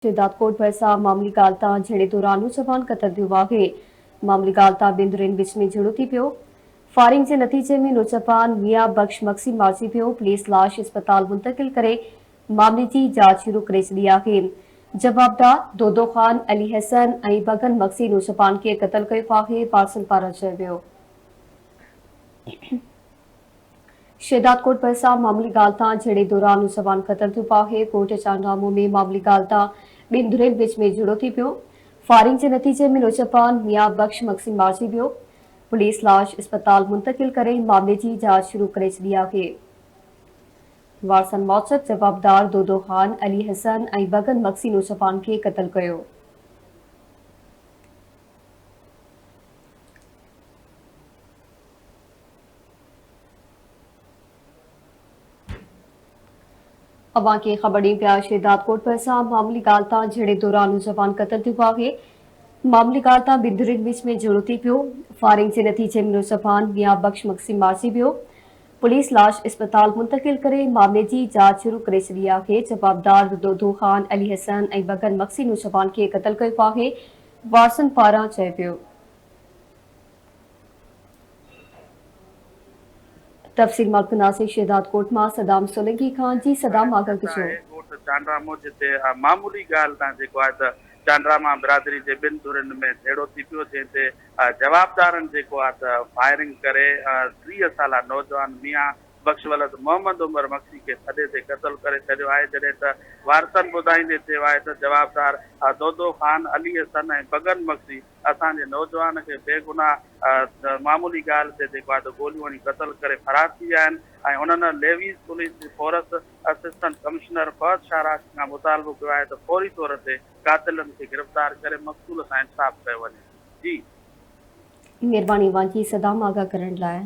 सिद्धार्थकोट भरिसां मामूली ॻाल्हि तां झेड़े दौरान नौजवान क़तल थियो आहे। मामूली ॻाल्हि तां ॿिनि धुरियुनि विच में झेड़ो थी पियो। फायरिंग जे नतीजे में नौजवान मियां बख्श मक्सी मारिजी पियो। पुलिस लाश अस्पताल मुंतक़िल करे मामले जी जांच शुरू करे छॾी आहे। जवाबदार दोदो ख़ान, अली हसन ऐं बगन मक्सी नौजवान खे क़तल कयो आहे, पार्सल पारां चयो वियो। सिद्धार्थकोट भरिसां मामूली ॻाल्हि तां झेड़े दौरान नौजवान क़तल थियो आहे। कोट चांडरामो में मामूली ॻाल्हि तां ॿिनि धुरियुनि विच में झेड़ो थी पियो। फायरिंग जे नतीजे में नौजवान मियां बख्श मक्सी मारिजी वियो। पुलिस लाश अस्पताल मुंतक़िल करे मामले जी जांच शुरू करे छॾी आहे। वारसनि मूजिबि जवाबदार दोदो ख़ान, अली हसन ऐं बगन मक्सी नौजवान खे क़तल कयो। अवां खे ख़बर ॾियूं पिया सिद्धार्थकोट भरिसां मामूली ॻाल्हि तां झेड़े दौरान नौजवान क़तल थियो आहे। मामूली ॻाल्हि तां ॿिनि धुरियुनि विच में झेड़ो थी पियो। फायरिंग जे नतीजे में नौजवान मियां बख्श मक्सी मारिजी वियो। पुलिस लाश अस्पताल मुंतक़िल करे मामले जी जांच शुरू करे छॾी आहे। जवाबदार दोदो ख़ान, अली हसन ऐं बगन मक्सी नौजवान खे क़तल कयो आहे, वारसनि पारां चयो वियो। तफ़सील मक़नासी सिद्धार्थकोट मां सदाम सोलंकी खान जी। सदाम आगा किशोर। कोट चांडरामो जिते मामूली ॻाल्हि तां जेको आहे त चांडरामा बिरादरी जे ॿिनि धुरियुनि में झेड़ो थी पियो, जंहिं ते जवाबदारनि जेको आहे त फायरिंग करे 30 साला नौजवान मियां बख्श वलद मोहम्मद उमर मक्सी खे थॾे ते क़तल करे छॾियो आहे। जॾहिं त वारसनि ॿुधाईंदे थियो आहे त जवाबदार दोदो ख़ान, अली हसन ऐं बगन मक्सी असांजे नौजवान खे बेगुनाह मामूली ॻाल्हि ते जेको आहे त गोलियूं हणी क़तल करे फरार थी विया आहिनि ऐं उन्हनि लेवीज़ पुलिस जी फोर्स असिस्टेंट कमिश्नर फहद शाहराज खां मुतालबो कयो आहे त फौरी तौर ते कातिलनि खे गिरफ़्तार करे मक़तूल सां इंसाफ़ कयो वञे। जी महिरबानी वांची सदाम आगा करण लाइ।